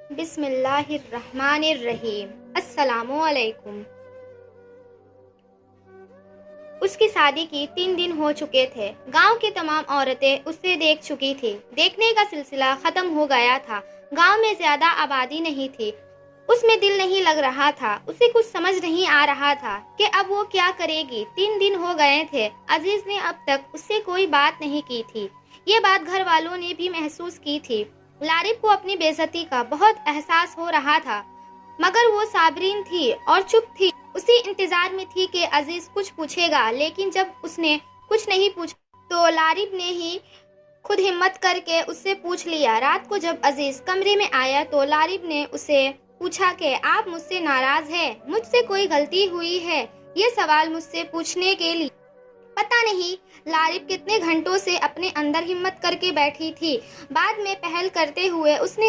بسم اللہ الرحمن الرحیم۔ السلام علیکم۔ اس کی شادی کی 3 دن ہو چکے تھے۔ گاؤں کی تمام عورتیں اسے دیکھ چکی تھی۔ دیکھنے کا سلسلہ ختم ہو گیا تھا۔ گاؤں میں زیادہ آبادی نہیں تھی۔ اس میں دل نہیں لگ رہا تھا۔ اسے کچھ سمجھ نہیں آ رہا تھا کہ اب وہ کیا کرے گی۔ 3 دن ہو گئے تھے۔ عزیز نے اب تک اس سے کوئی بات نہیں کی تھی۔ یہ بات گھر والوں نے بھی محسوس کی تھی۔ لارب کو اپنی بے عزتی کا بہت احساس ہو رہا تھا، مگر وہ صابرین تھی اور چپ تھی۔ اسی انتظار میں تھی کہ عزیز کچھ پوچھے گا، لیکن جب اس نے کچھ نہیں پوچھا تو لارب نے ہی خود ہمت کر کے اس سے پوچھ لیا۔ رات کو جب عزیز کمرے میں آیا تو لارب نے اسے پوچھا کہ آپ مجھ سے ناراض ہیں؟ مجھ سے کوئی غلطی ہوئی ہے؟ یہ سوال مجھ سے پوچھنے کے لیے پتہ نہیں لارب کتنے گھنٹوں سے اپنے اندر ہمت کر کے بیٹھی تھی۔ بعد میں پہل کرتے ہوئے اس نے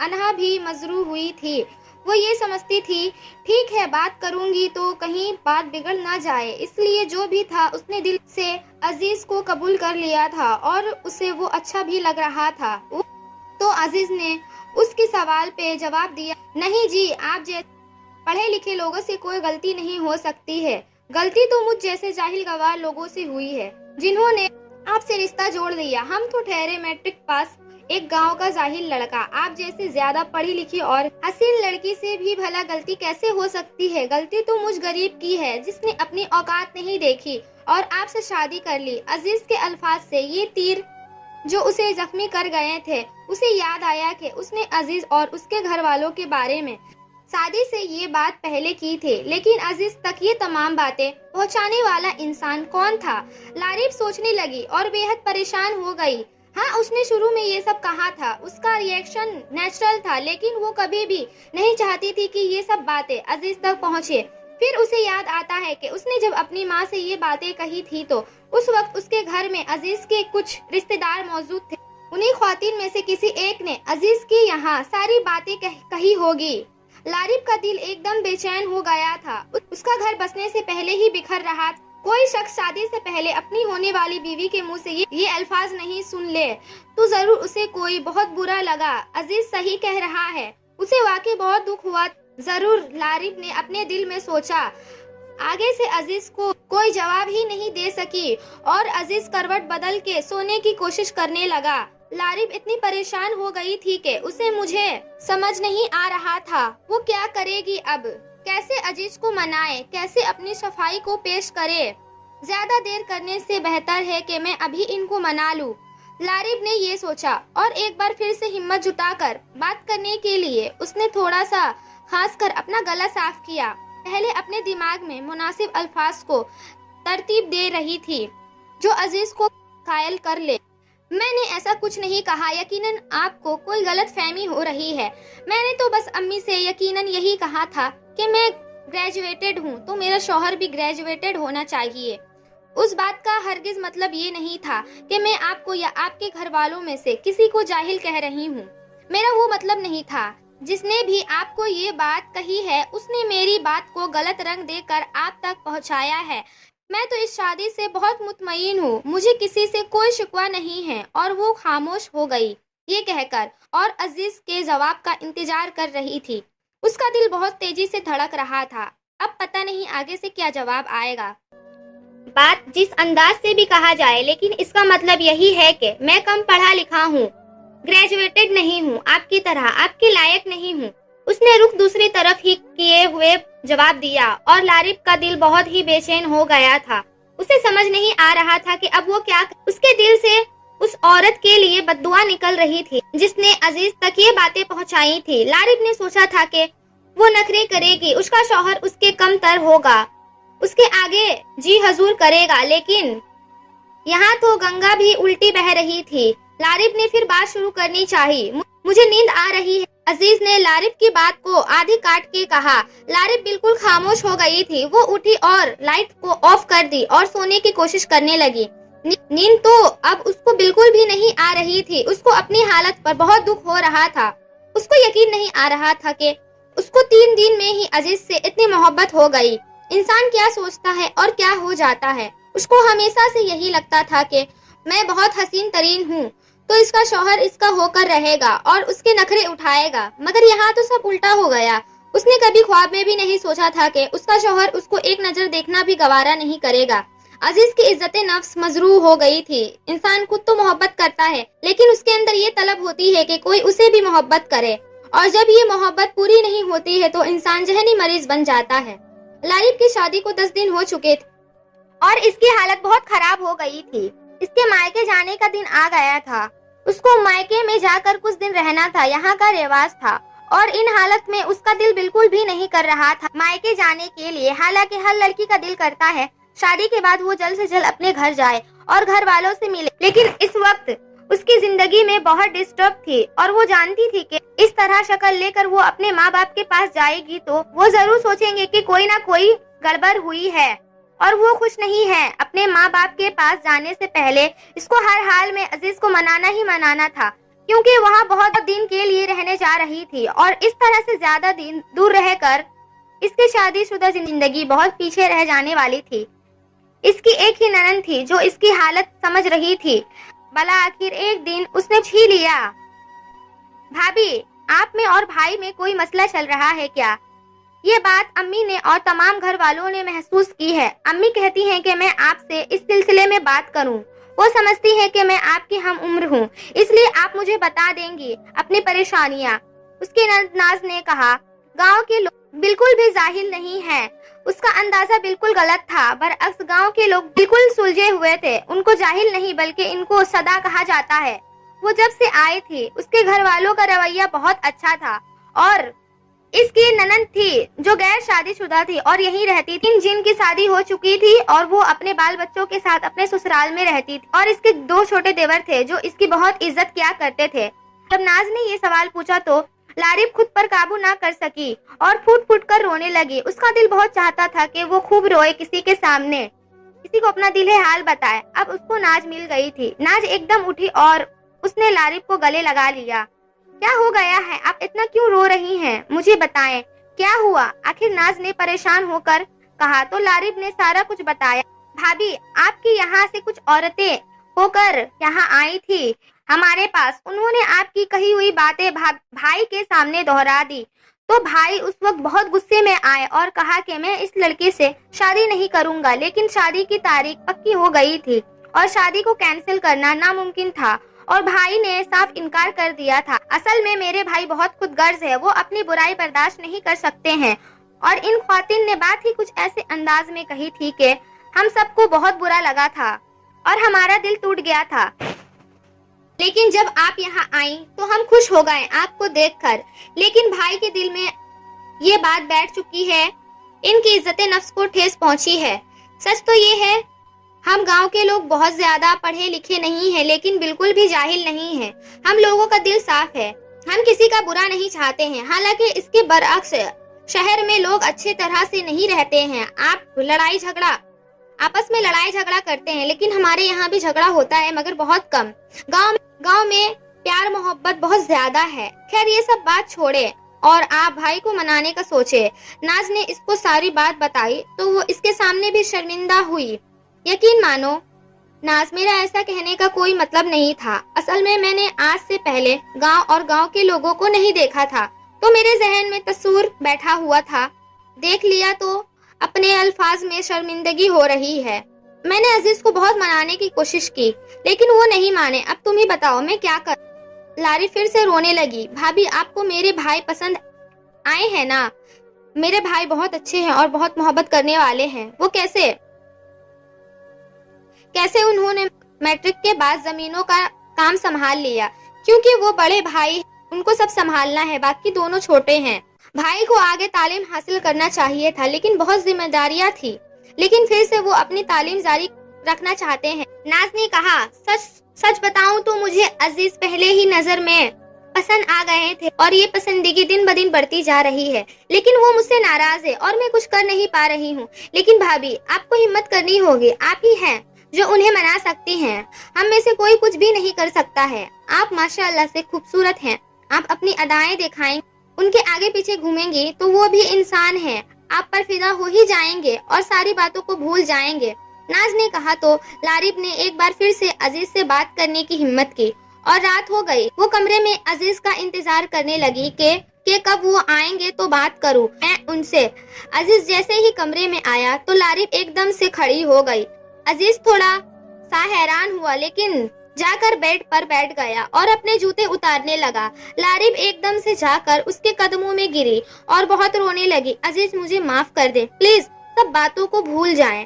انہا بھی مجروح ہوئی تھی۔ وہ یہ سمجھتی تھی ٹھیک ہے بات کروں گی تو کہیں بات بگڑ نہ جائے، اس لیے جو بھی تھا اس نے دل سے عزیز کو قبول کر لیا تھا اور اسے وہ اچھا بھی لگ رہا تھا۔ تو عزیز نے اس کے سوال پہ جواب دیا، نہیں جی، آپ جیسے پڑھے لکھے لوگوں سے کوئی غلطی نہیں ہو سکتی ہے۔ غلطی تو مجھ جیسے جاہل گوار لوگوں سے ہوئی ہے جنہوں نے آپ سے رشتہ جوڑ دیا۔ ہم تو ٹھہرے میٹرک پاس ایک گاؤں کا جاہل لڑکا، آپ جیسے زیادہ پڑھی لکھی اور حسین لڑکی سے بھی بھلا غلطی کیسے ہو سکتی ہے؟ غلطی تو مجھ غریب کی ہے جس نے اپنی اوقات نہیں دیکھی اور آپ سے شادی کر لی۔ عزیز کے الفاظ سے یہ تیر جو اسے زخمی کر گئے تھے، اسے یاد آیا کہ اس نے عزیز اور اس کے گھر والوں کے بارے میں شادی سے یہ بات پہلے کی تھی، لیکن عزیز تک یہ تمام باتیں پہنچانے والا انسان کون تھا؟ لارب سوچنے لگی اور بے حد پریشان ہو گئی۔ ہاں، اس نے شروع میں یہ سب کہا تھا، اس کا ریئیکشن نیچرل تھا، لیکن وہ کبھی بھی نہیں چاہتی تھی کہ یہ سب باتیں عزیز تک پہنچے۔ پھر اسے یاد آتا ہے کہ اس نے جب اپنی ماں سے یہ باتیں کہی تھی تو اس وقت اس کے گھر میں عزیز کے کچھ رشتہ دار موجود تھے۔ انہی خواتین میں سے کسی ایک نے عزیز کی یہاں ساری باتیں کہی ہوگی۔ لارب کا دل ایک دم بے چین ہو گیا تھا۔ اس کا گھر بسنے سے پہلے ہی بکھر رہا تھا۔ کوئی شخص شادی سے پہلے اپنی ہونے والی بیوی کے منہ سے یہ الفاظ نہیں سن لے تو ضرور اسے کوئی بہت برا لگا۔ عزیز صحیح کہہ رہا ہے، اسے واقعی بہت دکھ ہوا ضرور، لارب نے اپنے دل میں سوچا۔ آگے سے عزیز کو کوئی جواب ہی نہیں دے سکی اور عزیز کروٹ بدل کے سونے کی کوشش کرنے لگا۔ لارب اتنی پریشان ہو گئی تھی کہ اسے مجھے سمجھ نہیں آ رہا تھا وہ کیا کرے گی اب، کیسے عزیز کو منائے، کیسے اپنی صفائی کو پیش کرے۔ زیادہ دیر کرنے سے بہتر ہے کہ میں ابھی ان کو منا لوں، لارب نے یہ سوچا اور ایک بار پھر سے ہمت جٹا کر بات کرنے کے لیے اس نے تھوڑا سا خاص کر اپنا گلا صاف کیا۔ پہلے اپنے دماغ میں مناسب الفاظ کو ترتیب دے رہی تھی جو عزیز کو قائل کر لے۔ میں نے ایسا کچھ نہیں کہا، یقیناً آپ کو کوئی غلط فہمی ہو رہی ہے۔ میں نے تو بس امی سے یقیناً یہی کہا تھا کہ میں گریجویٹڈ ہوں تو میرا شوہر بھی گریجویٹڈ ہونا چاہیے۔ اس بات کا ہرگز مطلب یہ نہیں تھا کہ میں آپ کو یا آپ کے گھر والوں میں سے کسی کو جاہل کہہ رہی ہوں۔ میرا وہ مطلب نہیں تھا۔ جس نے بھی آپ کو یہ بات کہی ہے اس نے میری بات کو غلط رنگ دے کر آپ تک پہنچایا ہے۔ میں تو اس شادی سے بہت مطمئن ہوں، مجھے کسی سے کوئی شکوہ نہیں ہے۔ اور وہ خاموش ہو گئی یہ کہہ کر اور عزیز کے جواب کا انتظار کر رہی تھی۔ اس کا دل بہت تیزی سے دھڑک رہا تھا۔ اب پتہ نہیں آگے سے کیا جواب آئے گا۔ بات جس انداز سے بھی کہا جائے، لیکن اس کا مطلب یہی ہے کہ میں کم پڑھا لکھا ہوں، گریجویٹڈ نہیں ہوں، آپ کی طرح آپ کے لائق نہیں ہوں۔ اس نے رخ دوسری طرف ہی کیے ہوئے جواب دیا اور لارب کا دل بہت ہی بے چین ہو گیا تھا۔ اسے سمجھ نہیں آ رہا تھا کہ اب وہ کیا اس کے دل سے اس عورت کے لیے بد دعا نکل رہی تھی جس نے عزیز تک یہ باتیں پہنچائی تھی۔ لارب نے سوچا تھا کہ وہ نخرے کرے گی، اس کا شوہر اس کے کم تر ہوگا، اس کے آگے جی حضور کرے گا، لیکن یہاں تو گنگا بھی الٹی بہہ رہی تھی۔ لارب نے پھر بات شروع کرنی چاہی۔ مجھے نیند آ رہی ہے، عزیز نے لارب کی بات کو آدھی کاٹ کے کہا۔ لارب بالکل خاموش ہو گئی تھی۔ وہ اٹھی اور لائٹ کو آف کر دی اور سونے کی کوشش کرنے لگی۔ نیند تو اب اس کو بالکل بھی نہیں آ رہی تھی۔ اس کو اپنی حالت پر بہت دکھ ہو رہا تھا۔ اس کو یقین نہیں آ رہا تھا کہ اس کو 3 دن میں ہی عزیز سے اتنی محبت ہو گئی۔ انسان کیا سوچتا ہے اور کیا ہو جاتا ہے۔ اس کو ہمیشہ سے یہی لگتا تھا کہ میں بہت حسین ترین ہوں، تو اس کا شوہر اس کا ہو کر رہے گا اور اس کے نخرے اٹھائے گا، مگر یہاں تو سب الٹا ہو گیا۔ اس نے کبھی خواب میں بھی نہیں سوچا تھا کہ اس کا شوہر اس کو ایک نظر دیکھنا بھی گوارا نہیں کرے گا۔ عزیز کی عزت نفس مجروح ہو گئی تھی۔ انسان خود تو محبت کرتا ہے، لیکن اس کے اندر یہ طلب ہوتی ہے کہ کوئی اسے بھی محبت کرے، اور جب یہ محبت پوری نہیں ہوتی ہے تو انسان ذہنی مریض بن جاتا ہے۔ لارب کی شادی کو 10 دن ہو چکے تھے اور اس کی حالت بہت خراب ہو گئی تھی۔ اس کے مائکے جانے کا دن آ گیا تھا۔ اس کو مائکے میں جا کر کچھ دن رہنا تھا، یہاں کا رواج تھا، اور ان حالت میں اس کا دل بالکل بھی نہیں کر رہا تھا مائکے جانے کے لیے۔ حالانکہ ہر لڑکی کا دل کرتا ہے شادی کے بعد وہ جلد سے جلد اپنے گھر جائے اور گھر والوں سے ملے، لیکن اس وقت اس کی زندگی میں بہت ڈسٹرب تھی، اور وہ جانتی تھی کہ اس طرح شکل لے کر وہ اپنے ماں باپ کے پاس جائے گی تو وہ ضرور سوچیں گے کہ کوئی نہ کوئی گڑبڑ ہوئی ہے، اور وہ خوش نہیں ہے۔ اپنے ماں باپ کے پاس جانے سے پہلے اس کو ہر حال میں عزیز کو منانا ہی منانا تھا، کیونکہ وہاں بہت دن کے لیے رہنے جا رہی تھی، اور اس طرح سے زیادہ دن دور رہ کر اس کی شادی شدہ زندگی بہت پیچھے رہ جانے والی تھی۔ اس کی ایک ہی ننند تھی جو اس کی حالت سمجھ رہی تھی۔ بالآخر ایک دن اس نے پوچھ لیا، بھابی، آپ میں اور بھائی میں کوئی مسئلہ چل رہا ہے کیا؟ یہ بات امی نے اور تمام گھر والوں نے محسوس کی ہے۔ امی کہتی ہیں کہ میں آپ سے اس سلسلے میں بات کروں۔ وہ سمجھتی ہے کہ میں آپ کی ہم عمر ہوں، اس لیے آپ مجھے بتا دیں گی اپنی پریشانیاں۔ اس کی نند ناز نے کہا، گاؤں کے لوگ بالکل بھی جاہل نہیں ہیں۔ اس کا اندازہ بالکل غلط تھا، برعکس گاؤں کے لوگ بالکل سلجھے ہوئے تھے۔ ان کو جاہل نہیں بلکہ ان کو سدا کہا جاتا ہے۔ وہ جب سے آئی تھی اس کے گھر والوں کا رویہ بہت اچھا تھا، اور اس کی ننند تھی جو غیر شادی شدہ تھی اور یہیں رہتی تھی، جن کی شادی ہو چکی تھی اور وہ اپنے بال بچوں کے ساتھ اپنے سسرال میں رہتی تھی، اور اس کے 2 چھوٹے دیور تھے جو اس کی بہت عزت کیا کرتے تھے۔ جب ناز نے یہ سوال پوچھا تو لارب خود پر قابو نہ کر سکی اور پھوٹ پھوٹ کر رونے لگی۔ اس کا دل بہت چاہتا تھا کہ وہ خوب روئے، کسی کے سامنے کسی کو اپنا دل حال بتائے۔ اب اس کو ناز مل گئی تھی۔ ناز ایک دم اٹھی اور اس نے لارب کو گلے لگا لیا۔ کیا ہو گیا ہے؟ آپ اتنا کیوں رو رہی ہیں؟ مجھے بتائیں کیا ہوا؟ آخر ناز نے پریشان ہو کر کہا تو لارب نے سارا کچھ بتایا۔ بھابی، آپ کی یہاں سے کچھ عورتیں ہو کر یہاں آئی تھی ہمارے پاس۔ انہوں نے آپ کی کہی ہوئی باتیں بھائی کے سامنے دہرا دی، تو بھائی اس وقت بہت غصے میں آئے اور کہا کہ میں اس لڑکے سے شادی نہیں کروں گا، لیکن شادی کی تاریخ پکی ہو گئی تھی اور شادی کو کینسل کرنا ناممکن تھا، اور بھائی نے صاف انکار کر دیا تھا۔ اصل میں میرے بھائی بہت خود غرض ہے، وہ اپنی برائی برداشت نہیں کر سکتے ہیں، اور ان خواتین نے بات ہی کچھ ایسے انداز میں کہی تھی کہ ہم سب کو بہت برا لگا تھا اور ہمارا دل ٹوٹ گیا تھا، لیکن جب آپ یہاں آئیں تو ہم خوش ہو گئے آپ کو دیکھ کر۔ لیکن بھائی کے دل میں یہ بات بیٹھ چکی ہے، ان کی عزت نفس کو ٹھیس پہنچی ہے۔ سچ تو یہ ہے ہم گاؤں کے لوگ بہت زیادہ پڑھے لکھے نہیں ہیں، لیکن بالکل بھی جاہل نہیں ہیں۔ ہم لوگوں کا دل صاف ہے، ہم کسی کا برا نہیں چاہتے ہیں۔ حالانکہ اس کے برعکس شہر میں لوگ اچھے طرح سے نہیں رہتے ہیں، آپس میں لڑائی جھگڑا کرتے ہیں، لیکن ہمارے یہاں بھی جھگڑا ہوتا ہے مگر بہت کم۔ گاؤں میں پیار محبت بہت زیادہ ہے۔ خیر یہ سب بات چھوڑے اور آپ بھائی کو منانے کا سوچے۔ ناز نے اس کو ساری بات بتائی تو وہ اس کے سامنے بھی شرمندہ ہوئی۔ یقین مانو ناز، میرا ایسا کہنے کا کوئی مطلب نہیں تھا۔ اصل میں نے آج سے پہلے گاؤں اور گاؤں کے لوگوں کو نہیں دیکھا تھا، تو میرے ذہن میں تصور بیٹھا ہوا تھا۔ دیکھ لیا تو اپنے الفاظ میں شرمندگی ہو رہی ہے۔ میں نے عزیز کو بہت منانے کی کوشش کی، لیکن وہ نہیں مانے۔ اب تم ہی بتاؤ میں کیا کروں؟ لاری پھر سے رونے لگی۔ بھابی، آپ کو میرے بھائی پسند آئے ہیں نا؟ میرے بھائی بہت اچھے ہیں اور بہت محبت کرنے والے ہیں۔ وہ کیسے انہوں نے میٹرک کے بعد زمینوں کا کام سنبھال لیا، کیونکہ وہ بڑے بھائی ان کو سب سنبھالنا ہے، باقی دونوں چھوٹے ہیں۔ بھائی کو آگے تعلیم حاصل کرنا چاہیے تھا، لیکن بہت ذمہ داریاں تھی، لیکن پھر سے وہ اپنی تعلیم جاری رکھنا چاہتے ہیں۔ ناز نے کہا، سچ بتاؤں تو مجھے عزیز پہلے ہی نظر میں پسند آ گئے تھے، اور یہ پسندیدگی دن بدن بڑھتی جا رہی ہے، لیکن وہ مجھ سے ناراض ہے اور میں کچھ کر نہیں پا رہی ہوں۔ لیکن بھابی، آپ کو ہمت کرنی ہوگی، آپ ہی ہیں جو انہیں منا سکتی ہیں، ہم میں سے کوئی کچھ بھی نہیں کر سکتا ہے۔ آپ ماشاءاللہ سے خوبصورت ہیں، آپ اپنی ادائیں دکھائیں، ان کے آگے پیچھے گھومیں گی تو وہ بھی انسان ہیں، آپ پر فدا ہو ہی جائیں گے اور ساری باتوں کو بھول جائیں گے۔ ناز نے کہا تو لارب نے ایک بار پھر سے عزیز سے بات کرنے کی ہمت کی اور رات ہو گئی۔ وہ کمرے میں عزیز کا انتظار کرنے لگی کہ کب وہ آئیں گے تو بات کروں میں ان سے۔ عزیز جیسے ہی کمرے میں آیا تو لارب ایک دم سے کھڑی ہو گئی۔ عزیز تھوڑا سا حیران ہوا لیکن جا کر بیڈ پر بیٹھ گیا اور اپنے جوتے اتارنے لگا۔ لارب ایک دم سے جا کر اس کے قدموں میں گری اور بہت رونے لگی۔ عزیز مجھے معاف کر دے پلیز، سب باتوں کو بھول جائیں،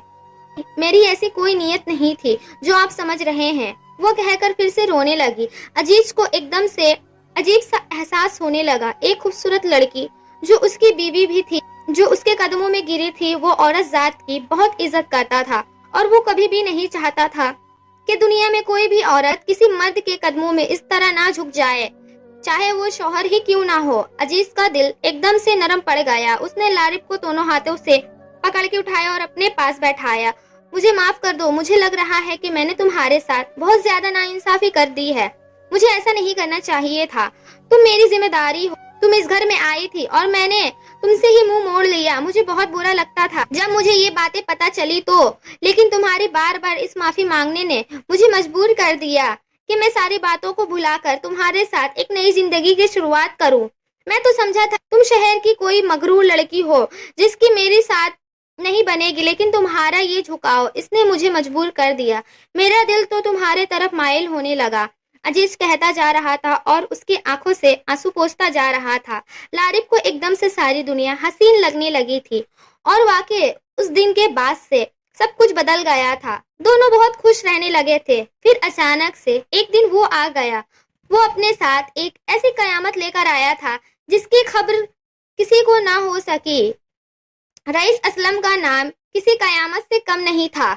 میری ایسی کوئی نیت نہیں تھی جو آپ سمجھ رہے ہیں، وہ کہہ کر پھر سے رونے لگی۔ عزیز کو ایک دم سے عجیب سا احساس ہونے لگا۔ ایک خوبصورت لڑکی جو اس کی بیوی بھی تھی، جو اس کے قدموں میں گری تھی، وہ عورت ذات کی بہت عزت کرتا تھا اور وہ کبھی بھی نہیں چاہتا تھا کہ دنیا میں کوئی بھی عورت کسی مرد کے قدموں میں اس طرح نہ جھک جائے، چاہے وہ شوہر ہی کیوں نہ ہو۔ عزیز کا دل ایک دم سے نرم پڑ گیا۔ اس نے لارب کو دونوں ہاتھوں سے پکڑ کے اٹھایا اور اپنے پاس بیٹھایا۔ مجھے معاف کر دو، مجھے لگ رہا ہے کہ میں نے تمہارے ساتھ بہت زیادہ ناانصافی کر دی ہے، مجھے ایسا نہیں کرنا چاہیے تھا، تم میری ذمہ داری ہو، تم اس گھر میں آئی تھی اور میں نے تم سے ہی منہ موڑ لیا، مجھے بہت برا لگتا تھا جب مجھے یہ باتیں پتہ چلی تو، لیکن تمہاری بار بار اس معافی مانگنے نے مجھے مجبور کر دیا کہ میں ساری باتوں کو بھلا کر تمہارے ساتھ ایک نئی زندگی کی شروعات کروں۔ میں تو سمجھا تھا تم شہر کی کوئی مغرور لڑکی ہو جس کی میری ساتھ نہیں بنے گی، لیکن تمہارا یہ جھکاؤ اس نے مجھے مجبور کر دیا، میرا دل تو تمہارے طرف مائل ہونے لگا۔ عزیز کہتا جا رہا تھا اور اس کی آنکھوں سے آنسو پوچھتا جا رہا تھا۔ لارب کو ایک دم سے ساری دنیا حسین لگنے لگی تھی اور واقع اس دن کے بعد سے سب کچھ بدل گیا تھا۔ دونوں بہت خوش رہنے لگے تھے۔ پھر اچانک سے ایک دن وہ آ گیا۔ وہ اپنے ساتھ ایک ایسی قیامت لے کر آیا تھا جس کی خبر کسی کو نہ ہو سکی۔ رئیس اسلم کا نام کسی قیامت سے کم نہیں تھا۔